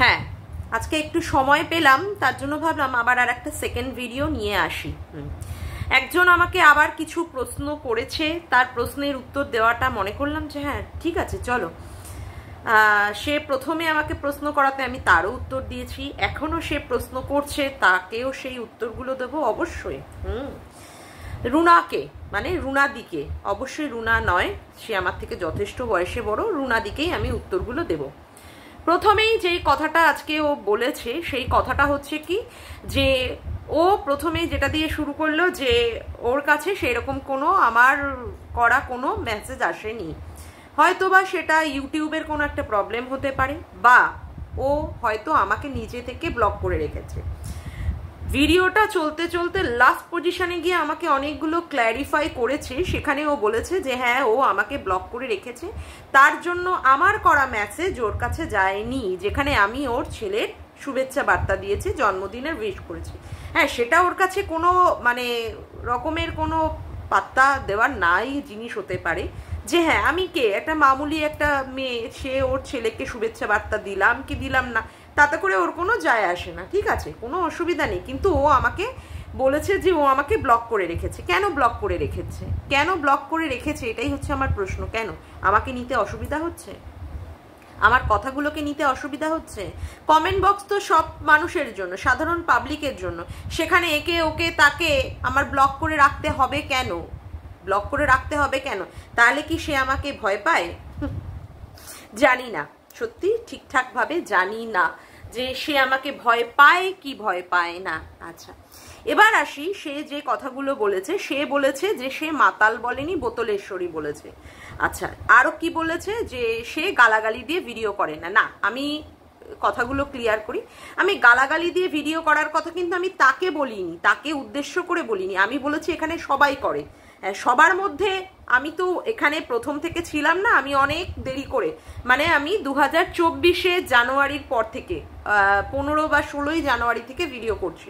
হ্যাঁ, আজকে একটু সময় পেলাম, তার জন্য ভাবলাম আবার আর একটা সেকেন্ড ভিডিও নিয়ে আসি। একজন আমাকে আবার কিছু প্রশ্ন করেছে, তার প্রশ্নের উত্তর দেওয়াটা মনে করলাম যে হ্যাঁ ঠিক আছে চলো। সে প্রথমে আমাকে প্রশ্ন করাতে আমি তারও উত্তর দিয়েছি, এখনো সে প্রশ্ন করছে, তাকেও সেই উত্তরগুলো দেবো অবশ্যই। রুনাকে, মানে রুনাদিকে, অবশ্যই রুনা নয়, সে আমার থেকে যথেষ্ট বয়সে বড়, রুনাদিকেই আমি উত্তরগুলো দেব। প্রথমেই যেই কথাটা আজকে ও বলেছে সেই কথাটা হচ্ছে কি, যে ও প্রথমেই যেটা দিয়ে শুরু করলো যে ওর কাছে সেরকম কোনো আমার করা কোনো মেসেজ আসেনি। হয়তো বা সেটা ইউটিউবের কোনো একটা প্রবলেম হতে পারে, বা ও হয়তো আমাকে নিজে থেকে ব্লক করে রেখেছে। ভিডিওটা চলতে চলতে লাস্ট পজিশনে গিয়ে আমাকে অনেকগুলো ক্ল্যারিফাই করেছে, সেখানে ও বলেছে যে হ্যাঁ ও আমাকে ব্লক করে রেখেছে, তার জন্য আমার করা মেসেজ ওর কাছে যায়নি, যেখানে আমি ওর ছেলের শুভেচ্ছা বার্তা দিয়েছি, জন্মদিনের উইশ করেছি। হ্যাঁ, সেটা ওর কাছে কোনো মানে রকমের কোনো পাত্তা দেওয়ার নাই জিনিস হতে পারে, যে হ্যাঁ আমি কে, একটা মামুলি একটা মেয়ে, সে ওর ছেলেকে শুভেচ্ছা বার্তা দিলাম কি দিলাম না তাতে করে ওর কোনো যায় আসে না, ঠিক আছে, কোনো অসুবিধা নেই। কিন্তু ও আমাকে বলেছে যে ও আমাকে ব্লক করে রেখেছে। কেন ব্লক করে রেখেছে, কেন ব্লক করে রেখেছে, এটাই হচ্ছে আমার প্রশ্ন। কেন আমাকে নিতে অসুবিধা হচ্ছে, আমার কথাগুলোকে নিতে অসুবিধা হচ্ছে? কমেন্ট বক্স তো সব মানুষের জন্য, সাধারণ পাবলিকের জন্য, সেখানে একে ওকে তাকে আমার ব্লক করে রাখতে হবে কেন? ব্লক করে রাখতে হবে কেন? তাহলে কি সে আমাকে ভয় পায়? জানি না, সত্যি ঠিকঠাকভাবে জানি না যে সে আমাকে ভয় পায় কি ভয় পায় না। আচ্ছা, এবার আসি, সে যে কথাগুলো বলেছে, সে বলেছে যে সে মাতাল বলেনি, বোতলেশ্বরী বলেছে। আচ্ছা, আরও কি বলেছে, যে সে গালাগালি দিয়ে ভিডিও করে না। না, আমি কথাগুলো ক্লিয়ার করি, আমি গালাগালি দিয়ে ভিডিও করার কথা কিন্তু আমি তাকে বলিনি, তাকে উদ্দেশ্য করে বলিনি। আমি বলেছি এখানে সবাই করে, সবার মধ্যে আমি তো এখানে প্রথম থেকে ছিলাম না, আমি অনেক দেরি করে, মানে আমি 2024 জানুয়ারির পর থেকে 15 বা 16 জানুয়ারি থেকে ভিডিও করছি,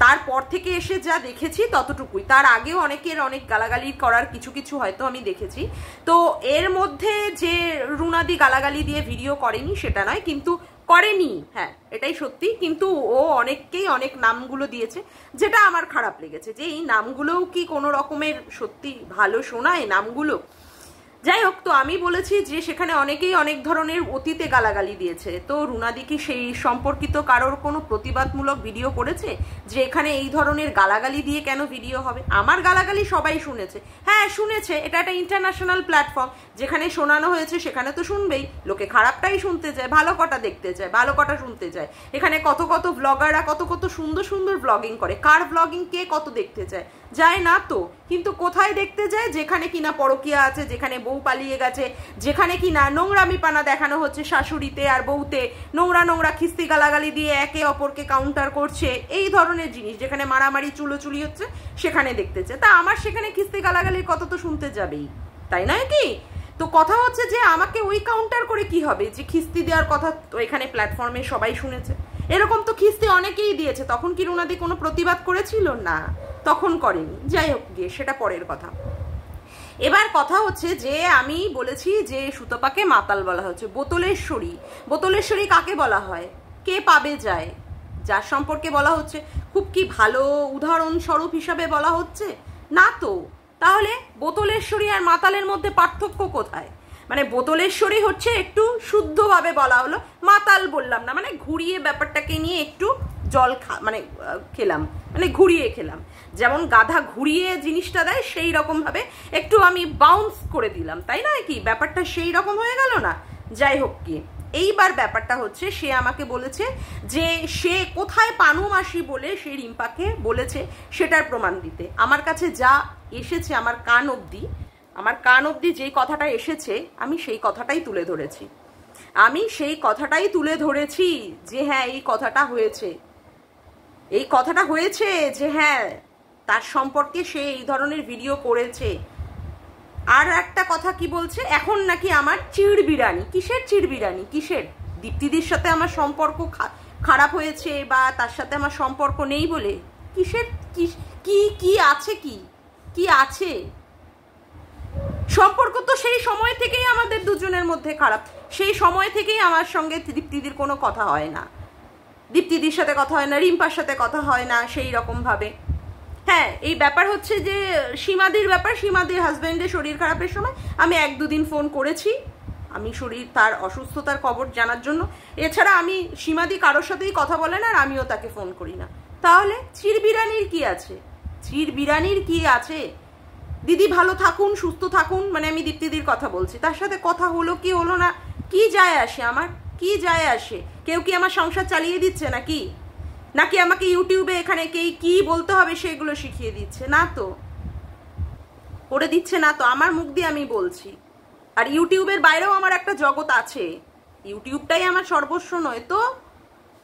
তারপর থেকে এসে যা দেখেছি ততটুকুই। তার আগেও অনেকের অনেক গালাগালি করার কিছু কিছু হয়তো আমি দেখেছি। তো এর মধ্যে যে রুনাদি গালাগালি দিয়ে ভিডিও করেনি সেটা নয়, কিন্তু করেনি, হ্যাঁ এটাই সত্যি, কিন্তু ও অনেককেই অনেক নামগুলো দিয়েছে, যেটা আমার খারাপ লেগেছে, যে এই নামগুলোও কি কোনো রকমের সত্যি ভালো শোনায় নামগুলো। যাই হোক, তো আমি বলেছি যে সেখানে অনেকেই অনেক ধরনের অতীতে গালাগালি দিয়েছে, তো রুনাদি কি সেই সম্পর্কিত কারোর কোনো প্রতিবাদমূলক ভিডিও করেছে যে এখানে এই ধরনের গালাগালি দিয়ে কেন ভিডিও হবে? আমার গালাগালি সবাই শুনেছে, হ্যাঁ শুনেছে, এটা একটা ইন্টারন্যাশনাল প্ল্যাটফর্ম, যেখানে শোনানো হয়েছে সেখানে তো শুনবেই, লোকে খারাপটাই শুনতে চায়, ভালো কটা দেখতে চায়, ভালো কটা শুনতে চায়। এখানে কত কত ব্লগাররা কত কত সুন্দর সুন্দর ব্লগিং করে, কার ব্লগিং কে কত দেখতে চায়? যায় না তো, কিন্তু কোথায় দেখতে যায়? যেখানে কিনা পরকীয়া আছে, যেখানে বউ পালিয়ে গেছে, যেখানে কিনা নোংরামি পানা দেখানো হচ্ছে শাশুড়িতে আর বউতে, নোংরা নোংরা খিস্তি গালাগালি দিয়ে একে অপরকে কাউন্টার করছে, এই ধরনের জিনিস, যেখানে মারামারি চুলোচুলি হচ্ছে সেখানে দেখতে চায়। তা আমার সেখানে খিস্তি গালাগালির কথা তো শুনতে যাবেই, তাই নয় কি? তো কথা হচ্ছে যে আমাকে ওই কাউন্টার করে কি হবে, যে খিস্তি দেওয়ার কথা তো এখানে প্ল্যাটফর্মে সবাই শুনেছে, এরকম তো খিস্তি অনেকেই দিয়েছে, তখন কি রুনাদি কোনো প্রতিবাদ করেছিল? না, তখন করেনি। যাই হোক গিয়ে, সেটা পরের কথা। এবার কথা হচ্ছে যে আমি বলেছি যে সুতপাকে মাতাল বলা হচ্ছে, বোতলেশ্বরী, বোতলেশ্বরী কাকে বলা হয়, কে পাবে যায়, যার সম্পর্কে বলা হচ্ছে খুব কি ভালো উদাহরণস্বরূপ হিসাবে বলা হচ্ছে না তো? তাহলে বোতলেশ্বরী আর মাতালের মধ্যে পার্থক্য কোথায়? মানে বোতলেশ্বরী হচ্ছে একটু শুদ্ধভাবে বলা হলো, মাতাল বললাম না, মানে ঘুরিয়ে ব্যাপারটাকে নিয়ে একটু জল মানে খেলাম, মানে ঘুরিয়ে খেলাম, যেমন গাধা ঘুরিয়ে জিনিসটা দেয় সেই রকম ভাবে একটু আমি বাউন্স করে দিলাম, তাই না? কি ব্যাপারটা সেই রকম হয়ে গেল না? যাই হোক কি, এইবার ব্যাপারটা হচ্ছে সে আমাকে বলেছে যে সে কোথায় পানু মাসি বলে সে রিম্পাকে বলেছে সেটার প্রমাণ দিতে। আমার কাছে যা এসেছে, আমার কান অবধি যেই কথাটা এসেছে আমি সেই কথাটাই তুলে ধরেছি, আমি সেই কথাটাই তুলে ধরেছি যে হ্যাঁ এই কথাটা হয়েছে, এই কথাটা হয়েছে যে হ্যাঁ তার সম্পর্কে সে এই ধরনের ভিডিও করেছে। আর একটা কথা কি বলছে, এখন নাকি আমার চিড়বিড়ানি, কিসের চিড়বিড়ানি, কিসের? দীপ্তিদির সাথে আমার সম্পর্ক খারাপ হয়েছে বা তার সাথে আমার সম্পর্ক নেই বলে? কিসের কি আছে, কি আছে? সম্পর্ক তো সেই সময় থেকেই আমাদের দুজনের মধ্যে খারাপ, সেই সময় থেকেই আমার সঙ্গে দীপ্তিদির কোনো কথা হয় না, দীপ্তিদির সাথে কথা হয় না, রিম্পার সাথে কথা হয় না সেই রকমভাবে। হ্যাঁ, এই ব্যাপার হচ্ছে যে সীমাদির ব্যাপার, সীমাদির হাজব্যান্ডের শরীর খারাপের সময় আমি 1-2 দিন ফোন করেছি, আমি তার অসুস্থতার খবর জানার জন্য। এছাড়া আমি সীমাদি কারোর সাথেই কথা বলে না, আর আমিও তাকে ফোন করি না। তাহলে চিরবিরানির কি আছে? চিরবিরানির কি আছে? দিদি ভালো থাকুন, সুস্থ থাকুন, মানে আমি দীপ্তিদির কথা বলছি, তার সাথে কথা হলো কি হলো না কি যায় আসে আমার? কি যায় আসে? কেউ কি আমার সংসার চালিয়ে দিচ্ছে নাকি? নাকি আমাকে ইউটিউবে এখানে কি বলতে হবে সেগুলো শিখিয়ে দিচ্ছে? না তো, করে দিচ্ছে না তো, আমার মুখ দিয়ে আমি বলছি। আর ইউটিউবের বাইরেও আমার একটা জগৎ আছে, ইউটিউবটাই আমার সর্বস্ব নয় তো।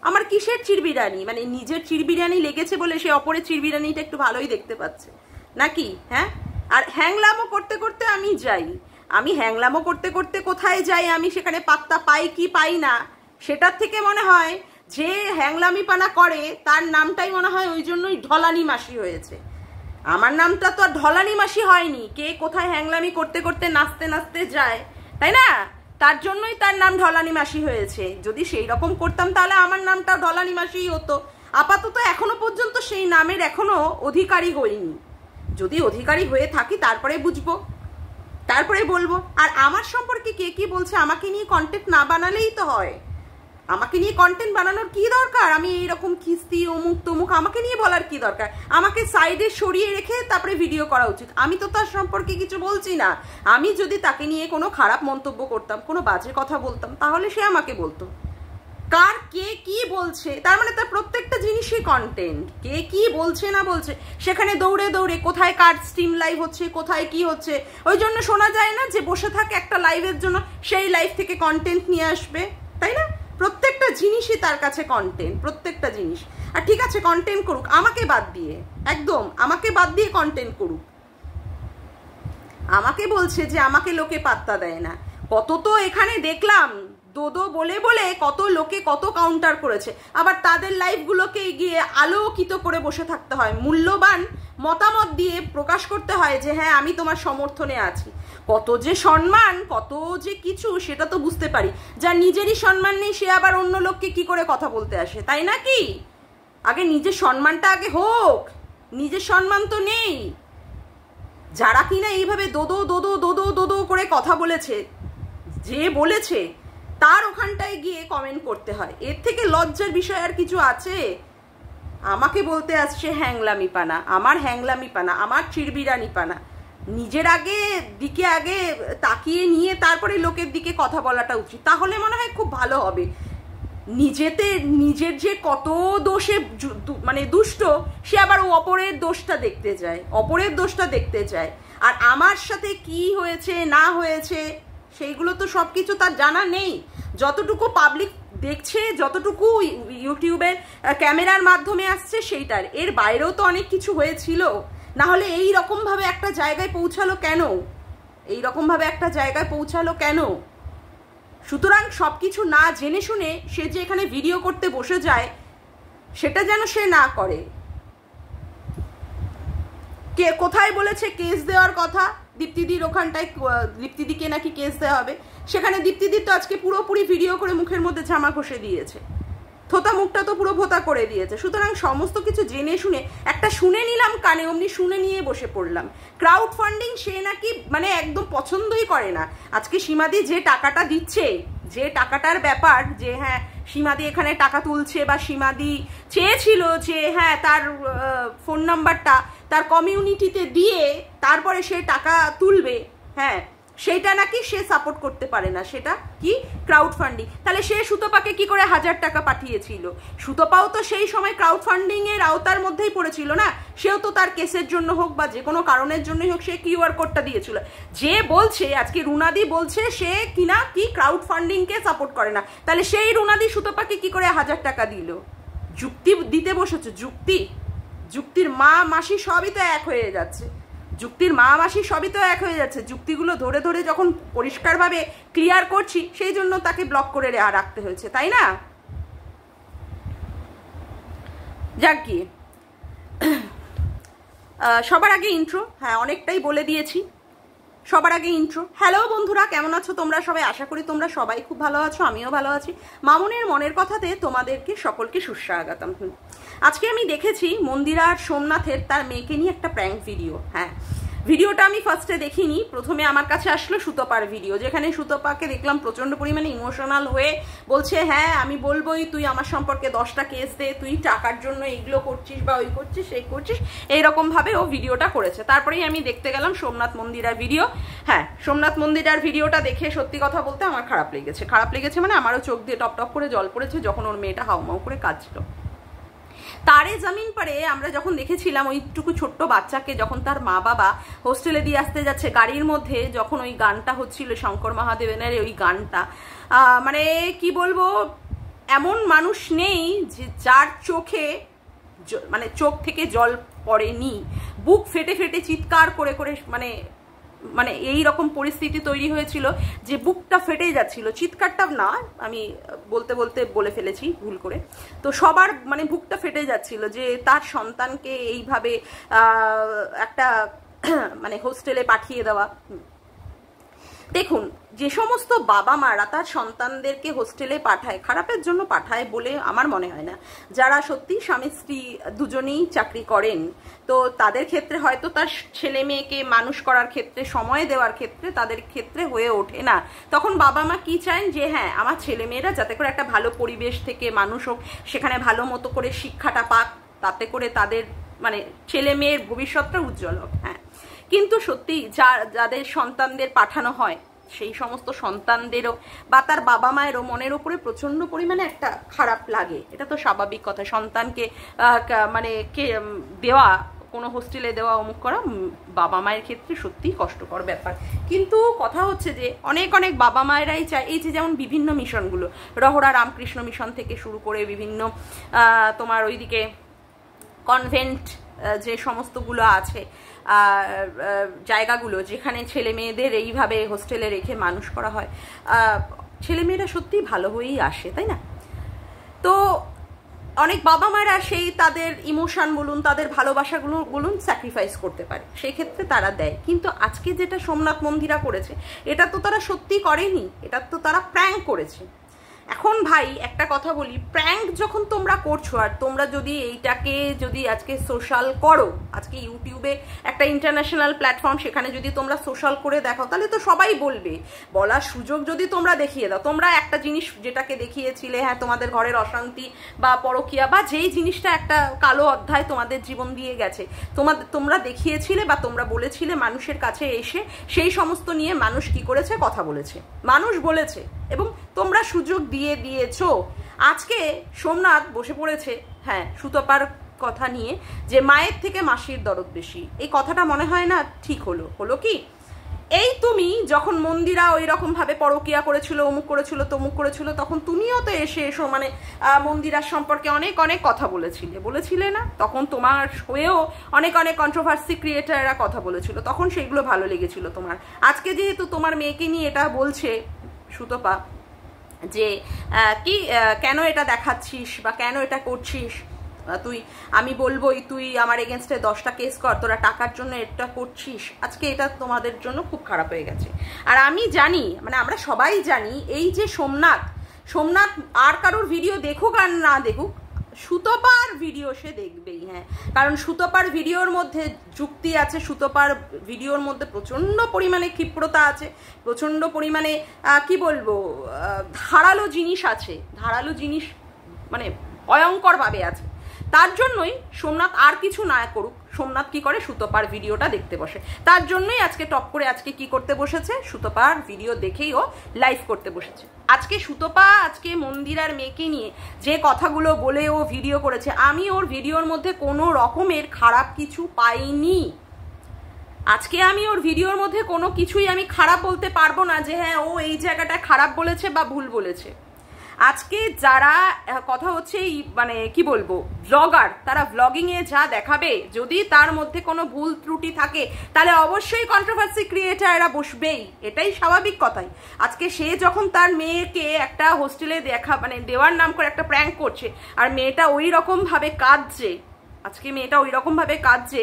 আমার কিসের চিরবিরানি? মানে নিজের চিরবিরানি লেগেছে বলে সে অপরের চিরবিরানিটা একটু ভালোই দেখতে পাচ্ছে নাকি? হ্যাঁ, আর হ্যাংলামো করতে করতে আমি যাই, আমি হ্যাংলামো করতে করতে কোথায় যাই, আমি সেখানে পাত্তা পাই কি পাই না, সেটার থেকে মনে হয় যে হ্যাংলামি পানা করে তার নামটাই মনে হয় ওই জন্যই ঢলানি মাসি হয়েছে। আমার নামটা তো আর ঢলানি মাসি হয়নি, কে কোথায় হ্যাংলামি করতে করতে নাচতে নাচতে যায়, তাই না? তার জন্যই তার নাম ঢলানি মাসি হয়েছে। যদি সেই রকম করতাম তাহলে আমার নামটা ঢলানি মাসিই হতো। আপাতত এখনো পর্যন্ত সেই নামের এখনো অধিকারী হইনি। যদি অধিকারী হয়ে থাকি তারপরে বুঝবো, তারপরে বলবো। আর আমার সম্পর্কে কে কি বলছে, আমাকে নিয়ে কন্টেন্ট না বানালেই তো হয়। আমাকে নিয়ে কন্টেন্ট বানানোর কি দরকার? আমি এইরকম খিস্তি অমুক তমুক, আমাকে নিয়ে বলার কি দরকার? আমাকে সাইডে সরিয়ে রেখে তারপরে ভিডিও করা উচিত। আমি তো তার সম্পর্কে কিছু বলছি না। আমি যদি তাকে নিয়ে কোনো খারাপ মন্তব্য করতাম, কোনো বাজে কথা বলতাম, তাহলে সে আমাকে বলতো। কার কে কি বলছে, তার মানে তার প্রত্যেকটা জিনিসই কন্টেন্ট। কে কি বলছে না বলছে সেখানে দৌড়ে দৌড়ে কোথায় কার স্ট্রিম লাইভ হচ্ছে, কোথায় কি হচ্ছে, ওই জন্য শোনা যায় না যে বসে থাকে একটা লাইভের জন্য, সেই লাইভ থেকে কন্টেন্ট নিয়ে আসবে, তাই না? প্রত্যেকটা জিনিসই তার কাছে কন্টেন্ট, প্রত্যেকটা জিনিস। আর ঠিক আছে, কন্টেন্ট করুক, আমাকে বাদ দিয়ে, একদম আমাকে বাদ দিয়ে কন্টেন্ট করুক। আমাকে বলছে যে আমাকে লোকে পাত্তা দেয় না, কত তো এখানে দেখলাম দোদো বলে বলে কত লোকে কত কাউন্টার করেছে। আবার তাদের লাইভগুলোকে গিয়ে আলোকিত করে বসে থাকতে হয়, মূল্যবান মতামত দিয়ে প্রকাশ করতে হয় যে হ্যাঁ আমি তোমার সমর্থনে আছি। কত যে সম্মান, কত যে কিছু, সেটা তো বুঝতে পারি। যার নিজেরই সম্মান নেই সে আবার অন্য লোককে কি করে কথা বলতে আসে, তাই নাকি? আগে নিজের সম্মানটা আগে হোক, নিজের সম্মান তো নেই। যারা কিনা এইভাবে দোদো দোদো দোদো দোদো করে কথা বলেছে, যে বলেছে তার ওখানটায় গিয়ে কমেন্ট করতে হয়। এর থেকে লজ্জার বিষয় আর কিছু আছে? আমাকে বলতে আসছে হ্যাংলামি পানা, আমার হ্যাংলামি পানা, আমার চিরবিরানি পানা। নিজের দিকে আগে তাকিয়ে নিয়ে তারপরে লোকের দিকে কথা বলাটা উচিত, তাহলে মনে হয় খুব ভালো হবে। নিজের যে কত দোষে মানে দুষ্ট, সে আবার অপরের দোষটা দেখতে যায়, অপরের দোষটা দেখতে যায়। আর আমার সাথে কি হয়েছে না হয়েছে সেইগুলো তো সব কিছু তার জানা নেই। যতটুকু পাবলিক দেখছে, যতটুকু ইউটিউবের ক্যামেরার মাধ্যমে আসছে সেইটার, এর বাইরেও তো অনেক কিছু হয়েছিল। না হলে এই রকমভাবে একটা জায়গায় পৌঁছালো কেন? এই রকমভাবে একটা জায়গায় পৌঁছালো কেন? সুতরাং সব কিছু না জেনে শুনে সে যে এখানে ভিডিও করতে বসে যায়, সেটা যেন সে না করে। কে কোথায় বলেছে কেস দেওয়ার কথা? দীপ্তিদির ওখানটায় দীপ্তিদিকে নাকি কেস দেওয়া হবে। সেখানে দীপ্তিদির তো আজকে পুরোপুরি ভিডিও করে মুখের মধ্যে জামা ঘষে দিয়েছে, থোতা মুখটা তো পুরো ভোতা করে দিয়েছে। সুতরাং সমস্ত কিছু জেনে শুনে, একটা শুনে নিলাম কানে, অমনি শুনে নিয়ে বসে পড়লাম। ক্রাউড ফান্ডিং সে নাকি মানে একদম পছন্দই করে না। আজকে সীমাদি যে টাকাটা দিচ্ছে, যে টাকাটার ব্যাপার, যে হ্যাঁ সীমাদি এখানে টাকা তুলছে, বা সীমাদি চেয়েছিল যে হ্যাঁ তার ফোন নাম্বারটা তার কমিউনিটিতে দিয়ে তারপরে সে টাকা তুলবে, হ্যাঁ সেটা নাকি সে সাপোর্ট করতে পারে না। সেটা কি? Crowd funding. তাহলে সে সুতপাকে কি করে 1000 টাকা পাঠিয়েছিল? সুতপাও তো সেই সময় ক্রাউড ফান্ডিং এর আওতার মধ্যেই পড়েছিল না? সেও তো তার কেসের জন্য হোক বা যে কোনো কারণের জন্যই হোক সে কিউআর কোডটা দিয়েছিল। যে বলছে আজকে রুনাদি বলছে সে কিনা কি ক্রাউড ফান্ডিং কে সাপোর্ট করে না, তাহলে সেই রুনাদি সুতপাকে কি করে 1000 টাকা দিল? যুক্তি দিতে বসেছে, যুক্তির মা মাসি সবই তো এক হয়ে যাচ্ছে, যুক্তির মা মাসি সবই তো এক হয়ে যাচ্ছে। যুক্তিগুলো ধরে ধরে যখন পরিষ্কারভাবে ক্লিয়ার করছি, সেই জন্য তাকে ব্লক করে রাখতে হয়েছে, তাই না? যাক গিয়ে, সবার আগে ইন্ট্রো, হ্যাঁ অনেকটাই বলে দিয়েছি। সবার আগে ইন্ট্রো। হ্যালো বন্ধুরা, কেমন আছো তোমরা সবাই? আশা করি তোমরা সবাই খুব ভালো আছো, আমিও ভালো আছি। মামুনের মনের কথাতে তোমাদেরকে সকলকে সুস্বাগতম। আজকে আমি দেখেছি মন্দিরা আর সোমনাথের তার মেয়েকে নিয়ে একটা প্র্যাঙ্ক ভিডিও। হ্যাঁ, ভিডিওটা আমি ফার্স্টে দেখিনি, প্রথমে আমার কাছে আসলো সুতপার ভিডিও, যেখানে সুতপাকে দেখলাম প্রচণ্ড পরিমাণে ইমোশনাল হয়ে বলছে, হ্যাঁ আমি বলবোই, তুই আমার সম্পর্কে 10টা কেস দে, তুই টাকার জন্য এইগুলো করছিস বা ওই করছিস সেই করছিস, এইরকমভাবে ও ভিডিওটা করেছে। তারপরেই আমি দেখতে গেলাম সোমনাথ মন্দিরার ভিডিও। হ্যাঁ, সোমনাথ মন্দিরার ভিডিওটা দেখে সত্যি কথা বলতে আমার খারাপ লেগেছে মানে আমারও চোখ দিয়ে টপ টপ করে জল পড়েছে যখন ওর মেয়েটা হাউমাউ করে কাঁদছিল। তারে জামিন পারে আমরা যখন দেখেছিলাম ওইটুকু ছোট্ট বাচ্চাকে যখন তার মা বাবা হোস্টেলে দিয়ে আসতে যাচ্ছে, গাড়ির মধ্যে যখন ওই গানটা হচ্ছিল শঙ্কর মহাদেবেনের ওই গানটা, মানে কি বলবো, এমন মানুষ নেই যে যার চোখে মানে চোখ থেকে জল পড়েনি, বুক ফেটে ফেটে চিৎকার করে করে মানে মানে এই রকম পরিস্থিতি তৈরি হয়েছিল যে বুকটা ফেটে যাচ্ছিল। চিৎকারটা না, আমি বলতে বলতে বলে ফেলেছি ভুল করে। তো সবার মানে বুকটা ফেটে যাচ্ছিল যে তার সন্তানকে এইভাবে একটা মানে হোস্টেলে পাঠিয়ে দেওয়া। দেখুন, যে সমস্ত বাবা মারা তার সন্তানদেরকে হোস্টেলে পাঠায়, খারাপের জন্য পাঠায় বলে আমার মনে হয় না। যারা সত্যি স্বামী স্ত্রী দুজনেই চাকরি করেন, তো তাদের ক্ষেত্রে হয়তো তার ছেলে মেয়েকে মানুষ করার ক্ষেত্রে, সময় দেওয়ার ক্ষেত্রে তাদের ক্ষেত্রে হয়ে ওঠে না। তখন বাবা মা কি চান যে হ্যাঁ আমার ছেলে মেয়েরা যাতে করে একটা ভালো পরিবেশ থেকে মানুষ হোক, সেখানে ভালো মতো করে শিক্ষাটা পাক, তাতে করে তাদের মানে ছেলে মেয়ের ভবিষ্যৎটা উজ্জ্বল হোক। হ্যাঁ, কিন্তু সত্যি যাদের সন্তানদের পাঠানো হয় সেই সমস্ত সন্তানদেরও বা তার বাবা মায়েরও মনের ওপরে প্রচন্ড পরিমাণে একটা খারাপ লাগে। এটা তো স্বাভাবিক কথা, সন্তানকে মানে কে দেওয়া, কোনো হোস্টেলে দেওয়া, অমুক করা বাবা মায়ের ক্ষেত্রে সত্যিই কষ্টকর ব্যাপার। কিন্তু কথা হচ্ছে যে অনেক অনেক বাবা মায়েরাই চায়, এই যে যেমন বিভিন্ন মিশনগুলো, রহরা রামকৃষ্ণ মিশন থেকে শুরু করে বিভিন্ন তোমার ওইদিকে কনভেন্ট যে সমস্তগুলো আছে জায়গাগুলো, যেখানে ছেলে মেয়েদের এইভাবে হোস্টেলে রেখে মানুষ করা হয়, ছেলেমেয়েরা সত্যিই ভালো হয়েই আসে, তাই না? তো অনেক বাবা মায়েরা সেই তাদের ইমোশন বলুন, তাদের ভালোবাসাগুলো বলুন, স্যাক্রিফাইস করতে পারে, সেই ক্ষেত্রে তারা দেয়। কিন্তু আজকে যেটা সোমনাথ মন্দিরা করেছে, এটা তো তারা সত্যি করেনি, এটা তো তারা প্র্যাঙ্ক করেছে। এখন ভাই একটা কথা বলি, প্র্যাঙ্ক যখন তোমরা করছো, আর তোমরা যদি এইটাকে যদি আজকে সোশ্যাল করো, আজকে ইউটিউবে একটা ইন্টারন্যাশনাল প্ল্যাটফর্ম, সেখানে যদি তোমরা সোশ্যাল করে দেখো, তাহলে তো সবাই বলবে। বলার সুযোগ যদি তোমরা দেখিয়ে দাও, তোমরা একটা জিনিস যেটাকে দেখিয়েছিলে, হ্যাঁ তোমাদের ঘরের অশান্তি বা পরকীয়া বা যেই জিনিসটা একটা কালো অধ্যায় তোমাদের জীবন দিয়ে গেছে, তোমরা দেখিয়েছিলে বা তোমরা বলেছিলে মানুষের কাছে এসে, সেই সমস্ত নিয়ে মানুষ কি করেছে, কথা বলেছে, মানুষ বলেছে এবং তোমরা সুযোগ দিয়ে দিয়েছো। আজকে সোমনাথ বসে পড়েছে হ্যাঁ সুতপার কথা নিয়ে, যে মায়ের থেকে মাসির দরদ বেশি। এই কথাটা মনে হয় না ঠিক হলো কি? এই তুমি যখন মন্দিরা ওই রকম ভাবে পরকীয়া করেছিল, অমুক করেছিল, তমুক করেছিল, তখন তুমিও তো এসো মানে মন্দিরার সম্পর্কে অনেক অনেক কথা বলেছিলে না? তখন তোমার হয়েও অনেক অনেক কন্ট্রোভার্সি ক্রিয়েটাররা কথা বলেছিল, তখন সেগুলো ভালো লেগেছিল তোমার। আজকে যেহেতু তোমার মেয়েকে নিয়ে এটা বলছে সুতপা যে কি কেন এটা দেখাচ্ছিস বা কেন এটা করছিস, তুই আমি বলবোই, তুই আমার এগেনস্টে 10টা কেস কর, তোরা টাকার জন্য এটা করছিস, আজকে এটা তোমাদের জন্য খুব খারাপ হয়ে গেছে। আর আমি জানি, মানে আমরা সবাই জানি, এই যে সোমনাথ আর কারোর ভিডিও দেখুক আর না দেখুক, সুতপার ভিডিও সে দেখবেই। হ্যাঁ, কারণ সুতপার ভিডিওর মধ্যে যুক্তি আছে, সুতপার ভিডিওর মধ্যে প্রচণ্ড পরিমাণে ক্ষিপ্রতা আছে, প্রচণ্ড পরিমাণে কি বলবো, ধারালো জিনিস আছে, ধারালো জিনিস মানে ভয়ঙ্করভাবে আছে। তার জন্যই সোমনাথ আর কিছু না করুক, সোমনাথ কি করে, সুতপার ভিডিওটা দেখতে বসে। তার জন্যই আজকে টপ করে আজকে কি করতে বসেছে, সুতপার ভিডিও দেখেই ও লাইভ করতে বসেছে। আজকে সুতপা আজকে মন্দিরার মেয়েকে নিয়ে যে কথাগুলো বলে ও ভিডিও করেছে, আমি ওর ভিডিওর মধ্যে কোনো রকমের খারাপ কিছু পাইনি। আজকে আমি ওর ভিডিওর মধ্যে কোনো কিছুই আমি খারাপ বলতে পারবো না যে হ্যাঁ ও এই জায়গাটা খারাপ বলেছে বা ভুল বলেছে। আজকে যারা কথা হচ্ছে মানে কি বলবো ব্লগার, তারা ব্লগিংয়ে যা দেখাবে, যদি তার মধ্যে কোনো ভুল ত্রুটি থাকে তাহলে অবশ্যই কন্ট্রোভার্সি ক্রিয়েটাররা বসবেই, এটাই স্বাভাবিক কথাই। আজকে সে যখন তার মেয়েকে একটা হোস্টেলে মানে দেওয়ার নাম করে একটা প্র্যাঙ্ক করছে, আর মেয়েটা ওই রকম ভাবে কাঁদছে, আজকে মেয়েটা ওই রকম ভাবে কাঁদছে,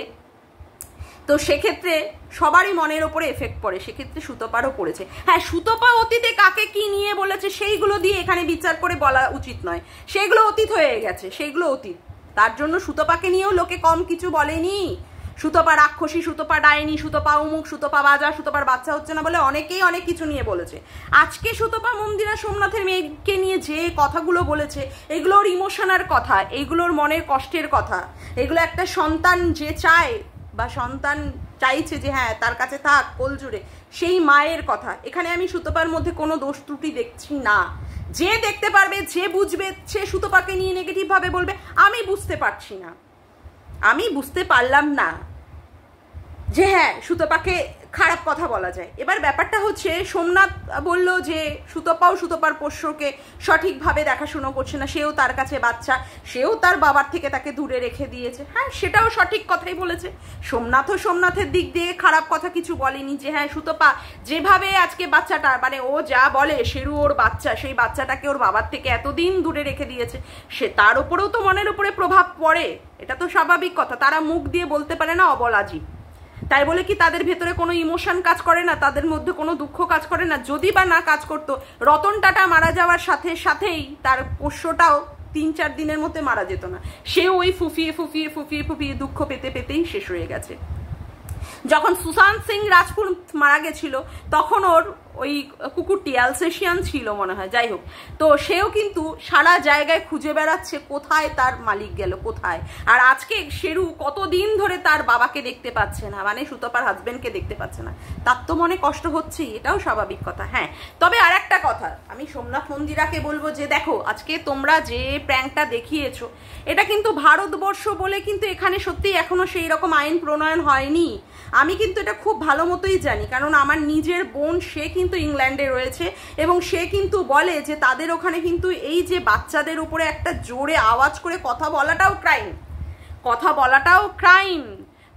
তো সেক্ষেত্রে সবারই মনের ওপরে এফেক্ট পড়ে, সেক্ষেত্রে সুতপারও পড়েছে। হ্যাঁ, সুতপা অতীতে কাকে কি নিয়ে বলেছে সেইগুলো দিয়ে এখানে বিচার করে বলা উচিত নয়, সেইগুলো অতীত হয়ে গেছে, সেইগুলো অতীত। তার জন্য সুতপাকে নিয়েও লোকে কম কিছু বলেনি। সুতপা রাক্ষসী, সুতপা ডাইনি, সুতপা উমুক, সুতপা বাজা, সুতপার বাচ্চা হচ্ছে না বলে অনেকেই অনেক কিছু নিয়ে বলেছে। আজকে সুতপা মন্দিরা সোমনাথের মেয়েকে নিয়ে যে কথাগুলো বলেছে, এগুলোর ইমোশনাল কথা, এইগুলোর মনের কষ্টের কথা, এগুলো একটা সন্তান যে চায় বা সন্তান চাইছে যে হ্যাঁ তার কাছে থাক কোল জুড়ে, সেই মায়ের কথা। এখানে আমি সুতপার মধ্যে কোনো দোষ ত্রুটি দেখছি না। যে দেখতে পারবে, যে বুঝবে, সে সুতপাকে নিয়ে নেগেটিভ ভাবে বলবে। আমি বুঝতে পারছি না, আমি বুঝতে পারলাম না যে হ্যাঁ সুতপাকে খারাপ কথা বলা যায়। এবার ব্যাপারটা হচ্ছে, সোমনাথ বলল যে সুতপাও সুতপার পোষ্যকে সঠিকভাবে দেখাশুনো করছে না, সেও তার কাছে বাচ্চা, সেও তার বাবার থেকে তাকে দূরে রেখে দিয়েছে। হ্যাঁ, সেটাও সঠিক কথাই বলেছে। সোমনাথও সোমনাথের দিক দিয়ে খারাপ কথা কিছু বলেনি, যে হ্যাঁ সুতপা যেভাবে আজকে বাচ্চাটা, মানে ও যা বলে শেরু ওর বাচ্চা, সেই বাচ্চাটাকে ওর বাবার থেকে এতদিন দূরে রেখে দিয়েছে, সে তার উপরেও তো মনের উপরে প্রভাব পড়ে। এটা তো স্বাভাবিক কথা। তারা মুখ দিয়ে বলতে পারে না অবলাজি, তাই বলে কি তাদের ভেতরে কোনো ইমোশন কাজ করে না, তাদের মধ্যে কোনো দুঃখ কাজ করে না? যদি বা না কাজ করতো, রতন টাটা মারা যাওয়ার সাথে সাথেই তার পোষ্যটাও 3-4 দিনের মধ্যে মারা যেত না। সে ওই ফুফিয়ে ফুফিয়ে ফুফিয়ে ফুফিয়ে দুঃখ পেতে পেতেই শেষ হয়ে গেছে। যখন সুশান্ত সিং রাজপুত মারা গেছিল তখন ওর ওই কুকুরটি অ্যালসেশিয়ান ছিল মনে হয়, যাই হোক, তো সেও কিন্তু সারা জায়গায় খুঁজে বেড়াচ্ছে কোথায় তার মালিক গেল, কোথায়। আর আজকে শেরু কতদিন ধরে তার বাবাকে দেখতে পাচ্ছে না, মানে সুতপার হাজবেন্ডকে দেখতে পাচ্ছে না, তার তো মনে কষ্ট হচ্ছেই, এটাও স্বাভাবিক কথা। হ্যাঁ, তবে আর একটা কথা আমি সোমনাথ মন্দিরাকে বলবো যে দেখো, আজকে তোমরা যে প্র্যাঙ্কটা দেখিয়েছো, এটা কিন্তু ভারতবর্ষ বলে কিন্তু এখানে সত্যি এখনো সেই রকম আইন প্রণয়ন হয়নি। আমি কিন্তু এটা খুব ভালো মতোই জানি, কারণ আমার নিজের বোন সে কিন্তু ইংল্যান্ডে রয়েছে, এবং সে কিন্তু বলে যে তাদের ওখানে কিন্তু এই যে বাচ্চাদের উপরে একটা জোরে আওয়াজ করে কথা বলাটাও ক্রাইম, কথা বলাটাও ক্রাইম।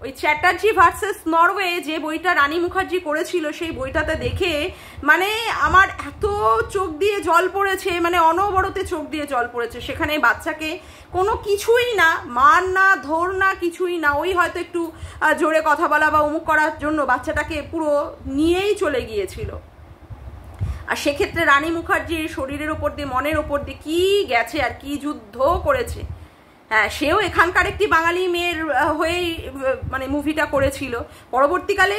ওই চ্যাটার্জি ভার্সেস নরওয়ে যে বইটা রানী মুখার্জি করেছিল, সেই বইটাতে দেখে মানে আমার এত চোখ দিয়ে জল পড়েছে, মানে অনবরতে চোখ দিয়ে জল পড়েছে। সেখানে বাচ্চাকে কোনো কিছুই না, মার না, ধর না, কিছুই না, ওই হয়তো একটু জোরে কথা বলা বা অমুক করার জন্য বাচ্চাটাকে পুরো নিয়েই চলে গিয়েছিল। আর সেক্ষেত্রে রানী মুখার্জির শরীরের ওপর দিয়ে, মনের ওপর দিয়ে কি গেছে আর কি যুদ্ধ করেছে। হ্যাঁ, সেও এখানকার একটি বাঙালি মেয়ের হয়েই মানে মুভিটা করেছিল। পরবর্তীকালে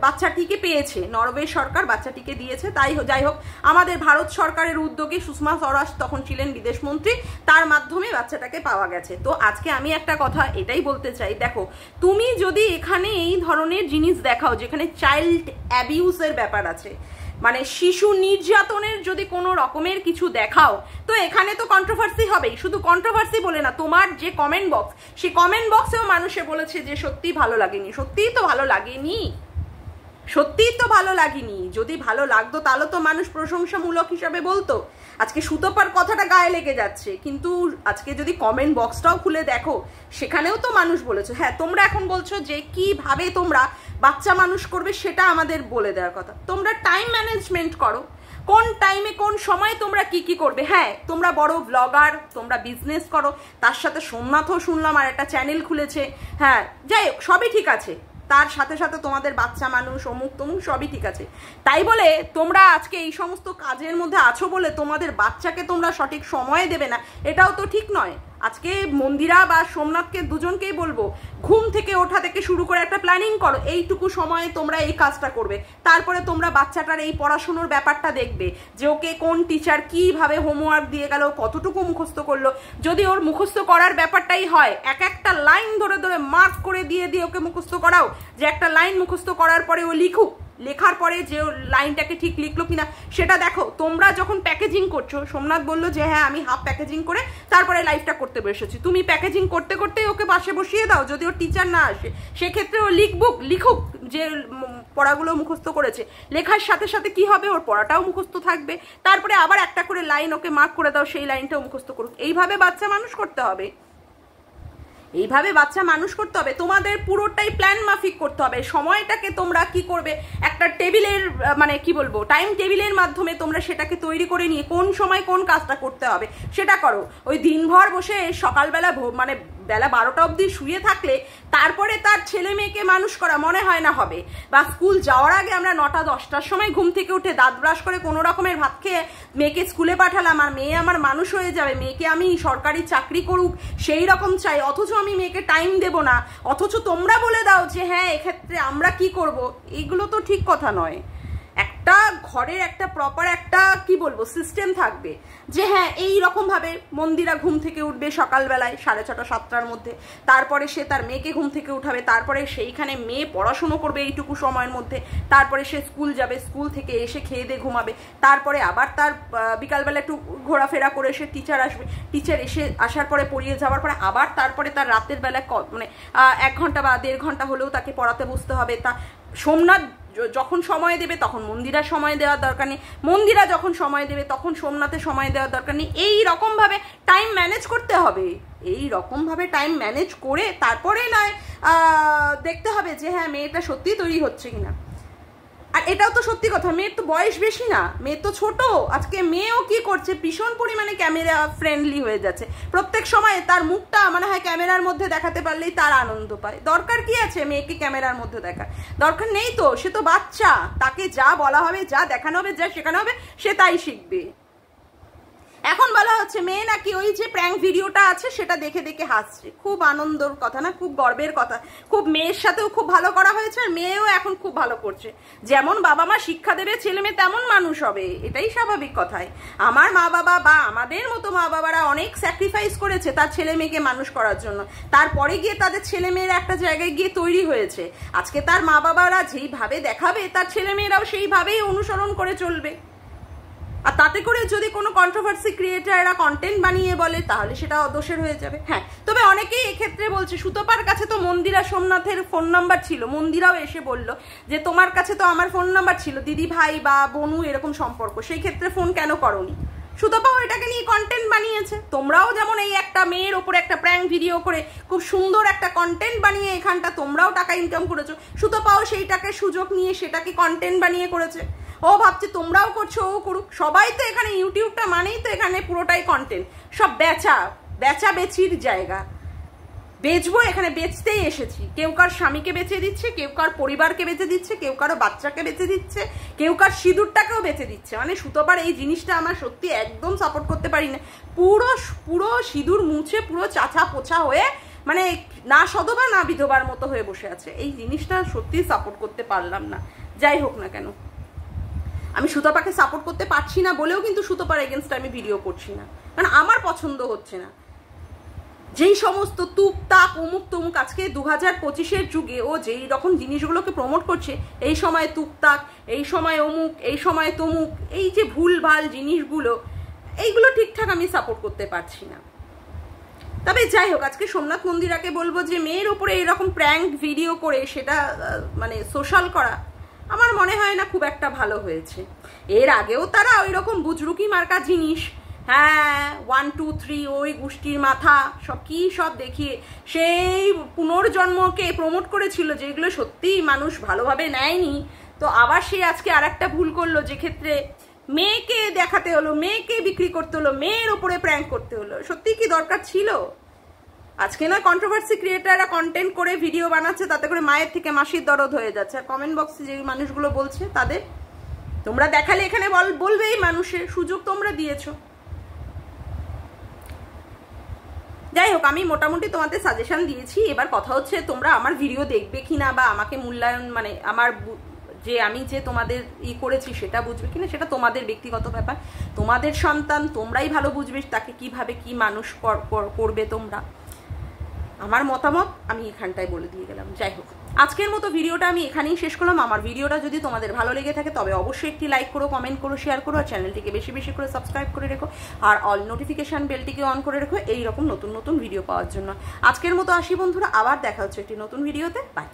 বাচ্চাটিকে পেয়েছে, নরওয়ে সরকার বাচ্চাটিকে দিয়েছে। তাই যাই হোক, আমাদের ভারত সরকারের উদ্যোগে সুষমা স্বরাজ তখন ছিলেন বিদেশমন্ত্রী, তার মাধ্যমে বাচ্চাটাকে পাওয়া গেছে। তো আজকে আমি একটা কথা এটাই বলতে চাই, দেখো তুমি যদি এখানে এই ধরনের জিনিস দেখাও যেখানে চাইল্ড অ্যাবিউজের ব্যাপার আছে, মানে শিশু নির্যাতনের যদি কোনো রকমের কিছু দেখাও, তো এখানে তো কন্ট্রোভার্সি হবেই। শুধু কন্ট্রোভার্সি বলে না, তোমার যে কমেন্ট বক্স, সেই কমেন্ট বক্সেও মানুষে বলেছে যে সত্যিই ভালো লাগেনি। সত্যিই তো ভালো লাগেনি, সত্যিই তো ভালো লাগেনি। যদি ভালো লাগতো তাহলে তো মানুষ প্রশংসামূলক হিসাবে বলতো। আজকে সুতপার কথাটা গায়ে লেগে যাচ্ছে, কিন্তু আজকে যদি কমেন্ট বক্সটাও খুলে দেখো, সেখানেও তো মানুষ বলেছে। হ্যাঁ, তোমরা এখন বলছো যে কিভাবে তোমরা বাচ্চা মানুষ করবে সেটা আমাদের বলে দেওয়ার কথা। তোমরা টাইম ম্যানেজমেন্ট করো, কোন টাইমে কোন সময় তোমরা কি কি করবে। হ্যাঁ, তোমরা বড় ব্লগার, তোমরা বিজনেস করো, তার সাথে সোমনাথও শুনলাম আর একটা চ্যানেল খুলেছে। হ্যাঁ, যাই হোক, সবই ঠিক আছে, তার সাথে সাথে তোমাদের বাচ্চা মানুষ অমুক তমুক সবই ঠিক আছে। তাই বলে তোমরা আজকে এই সমস্ত কাজের মধ্যে আছো বলে তোমাদের বাচ্চাকে তোমরা সঠিক সময়ে দেবে না, এটাও তো ঠিক নয়। আজকে মন্দিরা বা সোমনাথকে দুজনকেই বলবো, ঘুম থেকে ওঠা থেকে শুরু করে একটা প্ল্যানিং করো, এইটুকু সময়ে তোমরা এই কাজটা করবে। তারপরে তোমরা বাচ্চাটার এই পড়াশুনোর ব্যাপারটা দেখবে যে ওকে কোন টিচার কিভাবে হোমওয়ার্ক দিয়ে গেল, কতটুকু মুখস্থ করলো। যদি ওর মুখস্থ করার ব্যাপারটাই হয়, একটা লাইন ধরে ধরে মার্ক করে দিয়ে দিয়ে ওকে মুখস্থ করাও, যে একটা লাইন মুখস্থ করার পরে ও লিখুক, লেখার পরে যে লাইনটাকে ঠিক লিখলো কিনা সেটা দেখো। তোমরা যখন প্যাকেজিং করছো, সোমনাথ বললো যে হ্যাঁ আমি হাফ প্যাকেজিং করে তারপরে লাইফটা করতে বসেছি, তুমি প্যাকেজিং করতে করতে ওকে পাশে বসিয়ে দাও। যদি ওর টিচার না আসে, সেক্ষেত্রে ও লিখুক যে পড়াগুলো মুখস্থ করেছে। লেখার সাথে সাথে কি হবে, ওর পড়াটাও মুখস্থ থাকবে। তারপরে আবার একটা করে লাইন ওকে মার্ক করে দাও, সেই লাইনটাও মুখস্থ করুক। এইভাবে বাচ্চা মানুষ করতে হবে, এইভাবে বাচ্চা মানুষ করতে হবে। তোমাদের পুরোটাই প্ল্যান মাফিক করতে হবে। সময়টাকে তোমরা কি করবে, একটা টেবিলের মানে কি বলবো, টাইম টেবিলের মাধ্যমে তোমরা সেটাকে তৈরি করে নিয়ে কোন সময় কোন কাজটা করতে হবে সেটা করো। ওই দিনভর বসে সকালবেলা মানে বেলা 12টা অবধি শুয়ে থাকলে তারপরে তার ছেলে মেয়েকে মানুষ করা মনে হয় না হবে। বা স্কুল যাওয়ার আগে আমরা 9টা 10টার সময় ঘুম থেকে উঠে দাঁত ব্রাশ করে কোনো রকমের ভাত খেয়ে মেয়েকে স্কুলে পাঠালাম, আর মেয়ে আমার মানুষ হয়ে যাবে, মেয়েকে আমি সরকারি চাকরি করুক সেই রকম চাই, অথচ আমি মেয়েকে টাইম দেব না, অথচ তোমরা বলে দাও যে হ্যাঁ এক্ষেত্রে আমরা কি করব। এইগুলো তো ঠিক কথা নয়। একটা ঘরের একটা প্রপার একটা কি বলবো সিস্টেম থাকবে যে হ্যাঁ এই রকম ভাবে মন্দিরা ঘুম থেকে উঠবে সকালবেলায় 6:30 7টার মধ্যে, তারপরে সে তার মেয়েকে ঘুম থেকে উঠাবে, তারপরে সেইখানে মেয়ে পড়াশুনো করবে এইটুকু সময়ের মধ্যে, তারপরে সে স্কুল যাবে, স্কুল থেকে এসে খেয়ে দিয়ে ঘুমাবে, তারপরে আবার তার বিকালবেলা একটু ঘোরাফেরা করে সে টিচার আসবে, টিচার আসার পরে পড়িয়ে যাওয়ার পরে আবার তারপরে তার রাতের বেলা মানে 1 ঘন্টা বা 1.5 ঘন্টা হলেও তাকে পড়াতে বসতে হবে। তা সোমনাথ যখন সময় দেবে তখন মন্দিরা সময় দেওয়ার দরকার নেই, মন্দিরা যখন সময় দেবে তখন সোমনাথে সময় দেওয়ার দরকার নেই। এই রকমভাবে টাইম ম্যানেজ করতে হবে, এই রকমভাবে টাইম ম্যানেজ করে তারপরে নয় দেখতে হবে যে হ্যাঁ মেয়েটা সত্যি তৈরি হচ্ছে কিনা। আর এটাও তো সত্যি কথা, মেয়ের তো বয়স বেশি না, মেয়ে তো ছোট। আজকে মেয়েও কি করছে, ভীষণ পরিমাণে ক্যামেরা ফ্রেন্ডলি হয়ে যাচ্ছে, প্রত্যেক সময় তার মুখটা মনে হয় ক্যামেরার মধ্যে দেখাতে পারলেই তার আনন্দ পায়। দরকার কি আছে মেয়েকে ক্যামেরার মধ্যে দেখার? দরকার নেই তো, সে তো বাচ্চা, তাকে যা বলা হবে, যা দেখানো হবে, যা শেখানো হবে সে তাই শিখবে। এখন বলা হচ্ছে মেয়ে নাকি ওই যে প্র্যাঙ্ক ভিডিওটা আছে সেটা দেখে দেখে হাসছে। খুব আনন্দের কথা না, খুব গর্বের কথা। খুব মেয়ের সাথেও খুব ভালো করা হয়েছে, আর মেয়েও এখন খুব ভালো করছে। যেমন বাবা মা শিক্ষা দেবে ছেলে মেয়ে তেমন মানুষ হবে, এটাই স্বাভাবিক কথাই। আমার মা বাবা বা আমাদের মতো মা বাবারা অনেক স্যাক্রিফাইস করেছে তার ছেলে মেয়েকে মানুষ করার জন্য, তারপরে গিয়ে তাদের ছেলে মেয়েরা একটা জায়গায় গিয়ে তৈরি হয়েছে। আজকে তার মা বাবারা যেইভাবে দেখাবে তার ছেলে মেয়েরাও সেইভাবেই অনুসরণ করে চলবে। আর তাতে করে যদি কোনো কন্ট্রোভার্সি ক্রিয়েটাররা কন্টেন্ট বানিয়ে বলে তাহলে সেটা অদোষের হয়ে যাবে। হ্যাঁ, তবে অনেকেই এক্ষেত্রে বলছে সুতপার কাছে তো মন্দিরা সোমনাথের ফোন নাম্বার ছিল, মন্দিরাও এসে বলল যে তোমার কাছে তো আমার ফোন নাম্বার ছিল, দিদি ভাই বা বোনু এরকম সম্পর্ক, সেই ক্ষেত্রে ফোন কেন করোনি? সুতপাও এটাকে নিয়ে কন্টেন্ট বানিয়েছে। তোমরাও যেমন এই একটা মেয়ের ওপরে একটা প্র্যাঙ্ক ভিডিও করে খুব সুন্দর একটা কন্টেন্ট বানিয়ে এখানটা তোমরাও টাকা ইনকাম করেছো, সুতপাও সেইটাকে সুযোগ নিয়ে সেটাকে কন্টেন্ট বানিয়ে করেছে। ও ভাবছে তোমরাও করছো, ও করুক। সবাই তো এখানে ইউটিউবটা মানেই তো এখানে পুরোটাই কন্টেন্ট, সব বেচা বেচির জায়গা। বেচবো, এখানে বেচতেই এসেছি। কেউ কার স্বামীকে বেচে দিচ্ছে, কেউ কার পরিবারকে বেচে দিচ্ছে, কেউ কারো বাচ্চাকে বেচে দিচ্ছে, কেউ কার সিঁদুরটাকেও বেচে দিচ্ছে। মানে সুতপার এই জিনিসটা আমার সত্যি একদম সাপোর্ট করতে পারি না। পুরো সিঁদুর মুছে পুরো চাচা পোছা হয়ে মানে না সধবা না বিধবার মতো হয়ে বসে আছে। এই জিনিসটা সত্যি সাপোর্ট করতে পারলাম না। যাই হোক না কেন, আমি সুতপাকে সাপোর্ট করতে পারছি না বলেও কিন্তু সুতপার এগেনস্টে আমি ভিডিও করছি না, কারণ আমার পছন্দ হচ্ছে না। যেই সমস্ত তুকতাক অমুক তমুক আজকে 2025-এর যুগে ও যেই রকম জিনিসগুলোকে প্রমোট করছে, এই সময় তুকতাক, এই সময় অমুক, এই সময় তমুক, এই যে ভুলভাল জিনিসগুলো, এইগুলো ঠিকঠাক আমি সাপোর্ট করতে পারছি না। তবে যাই হোক, আজকে সোমনাথ মন্দিরাকে বলবো যে মেয়ের ওপরে এরকম প্র্যাঙ্ক ভিডিও করে সেটা মানে সোশ্যাল করা আমার মনে হয় না খুব একটা ভালো হয়েছে। এর আগেও তারা ওই রকম বুজরুকি মার্কা জিনিস, হ্যাঁ 1 2 3 ওই গোষ্ঠীর মাথা সব কি সব দেখিয়ে সেই পুনর্জন্মকে প্রমোট করেছিল, যেগুলো সত্যি মানুষ ভালোভাবে নেয়নি। তো আবার সে আজকে আর একটা ভুল করলো, যে ক্ষেত্রে মেয়েকে দেখাতে হলো, মেয়েকে বিক্রি করতে হলো, মেয়ের ওপরে প্র্যাঙ্ক করতে হলো। সত্যি কি দরকার ছিল? আজকে না কন্ট্রোভার্সি ক্রিয়েটাররা কন্টেন্ট করে ভিডিও বানাচ্ছে, তাতে করে মায়ের থেকে মাসির দরদ হয়ে যাচ্ছে। আর কমেন্ট বক্সে যে মানুষগুলো বলছে তাদের তোমরা দেখালে এখানে বলবেই, মানুষের সুযোগ তোমরা দিয়েছো। যাই হোক, আমি মোটামুটি তোমাদের সাজেশন দিয়েছি। এবার কথা হচ্ছে তোমরা আমার ভিডিও দেখবে কিনা বা আমাকে মূল্যায়ন মানে আমার যে আমি যে তোমাদের করেছি সেটা বুঝবে কিনা সেটা তোমাদের ব্যক্তিগত ব্যাপার। তোমাদের সন্তান, তোমরাই ভালো বুঝবে তাকে কিভাবে কি মানুষ করবে তোমরা। আমার মতামত আমি এখানটায় বলে দিয়ে গেলাম। যাই হোক, আজকের মতো ভিডিওটা আমি এখানেই শেষ করলাম। আমার ভিডিওটা যদি তোমাদের ভালো লেগে থাকে তবে অবশ্যই একটি লাইক করো, কমেন্ট করো, শেয়ার করো, আর চ্যানেলটিকে বেশি বেশি করে সাবস্ক্রাইব করে রেখো, আর অল নোটিফিকেশান বেলটিকে অন করে রেখো এইরকম নতুন নতুন ভিডিও পাওয়ার জন্য। আজকের মতো আসি বন্ধুরা, আবার দেখা হচ্ছে একটি নতুন ভিডিওতে। বাই।